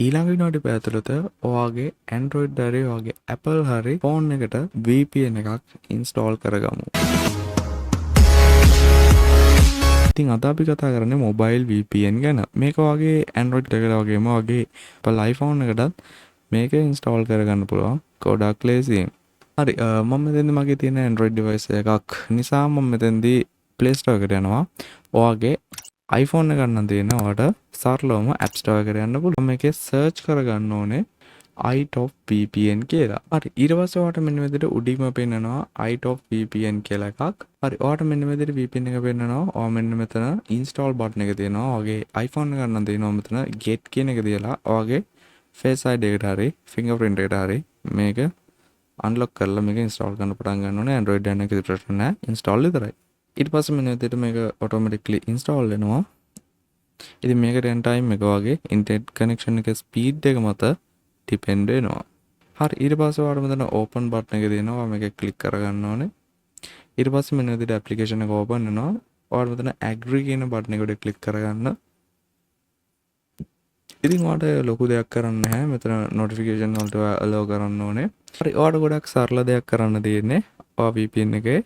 ඊළඟ විනාඩි පැය ඇතුළත ඔයාගේ Android හරි ඔයාගේ Apple හරි ෆෝන් එකට VPN එකක් ඉන්ස්ටෝල් කරගමු. ඉතින් අද අපි කතා කරන්නේ මොබයිල් VPN ගැන. මේක වගේ Android එකට වගේම වගේ Apple iPhone එකටත් මේක ඉන්ස්ටෝල් කරගන්න පුළුවන්. ගොඩක් ලේසියෙන්. හරි මම මෙතෙන්දී මගේ තියෙන Android device එකක් නිසා මම මෙතෙන්දී Play Store එකට යනවා. ඔයාගේ iPhone එක ගන්න තියෙන ඔයාලට සරලවම App Store එකට යන්න පුළුවන්. මේකේ search කරගන්න ඕනේ iTop VPN කියලා. හරි ඊට පස්සේ ඔයාලට මෙන්න මෙතන උඩින්ම පෙන්නනවා iTop VPN කියලා එකක්. හරි ඔයාලට මෙන්න මෙතන VPN එක පෙන්නනවා. ඔයා මෙන්න මෙතන install button එක තියෙනවා. ඔයාගේ iPhone එක ගන්න තියෙනවා මෙතන get කියන එක දාලා ඔයාගේ face ID එකට හරි fingerprint එකට හරි මේක unlock කරලා මේක install කරන්න පටන් ගන්න ඕනේ. Android යන එක විතරට නෑ install විතරයි. ඊට පස්සේ මෙන්න මෙතන මේක automatically install වෙනවා. ඉතින් මේක runtime එක වගේ internet connection එක speed එක මත depend වෙනවා. හරි ඊට පස්සේ ඔයාලට මෙතන open button එක දෙනවා. මේක click කරගන්න ඕනේ. ඊට පස්සේ මෙන්න මෙතන application එක open වෙනවා. ඔයාලට මෙතන agree කියන button එක උඩ click කරගන්න. ඉතින් ඔයාලට ලොකු දෙයක් කරන්න නැහැ. මෙතන notification වලට allow කරන්න ඕනේ. හරි ඔයාලට ගොඩක් සරල දෙයක් කරන්න තියෙන්නේ. ඔයා VPN එකේ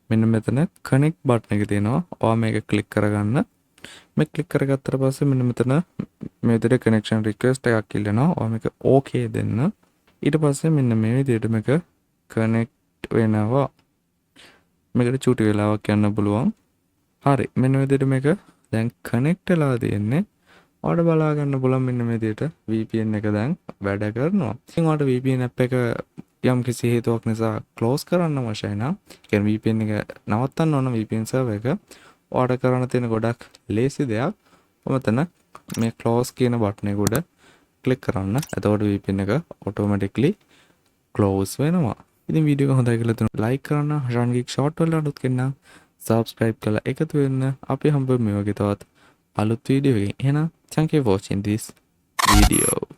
මෙන්න මෙතන connect button එක තියෙනවා. ඔයා මේක click කරගන්න. මේ click කරගත්තට පස්සේ මෙන්න මෙතන මේ විදිහට connection request එකක් ඉල්ලනවා. ඔයා මේක okay දෙන්න. ඊට පස්සේ මෙන්න මේ විදිහට මේක connect වෙනවා. මේකට චූටි වෙලාවක් යන්න පුළුවන්. හරි මෙන්න මේ විදිහට මේක දැන් connect වෙලා තියෙන්නේ. ඔයාලට බලා ගන්න පුළුවන් මෙන්න මේ විදිහට VPN එක දැන් වැඩ කරනවා. ඉතින් ඔයාලට VPN app එක යම් කිසි හේතුවක් නිසා close කරන්න අවශ්‍යයි නම් කියන්නේ VPN එක නවත්තන්න ඕන VPN server එක ඔයාලට කරන්න තියෙන ගොඩක් ලේසි දෙයක්. මෙතන මේ close කියන බටන් එක උඩ click කරන්න. එතකොට VPN එක automatically close වෙනවා. ඉතින් වීඩියෝ එක හොඳයි කියලා තුන like කරන්න. රන්ගික් short වල අලුත් කෙනා subscribe කරලා එකතු වෙන්න. අපි හම්බෙමු මේ වගේ තවත් අලුත් වීඩියෝ එකකින්. එහෙනම් thank you for watching this video.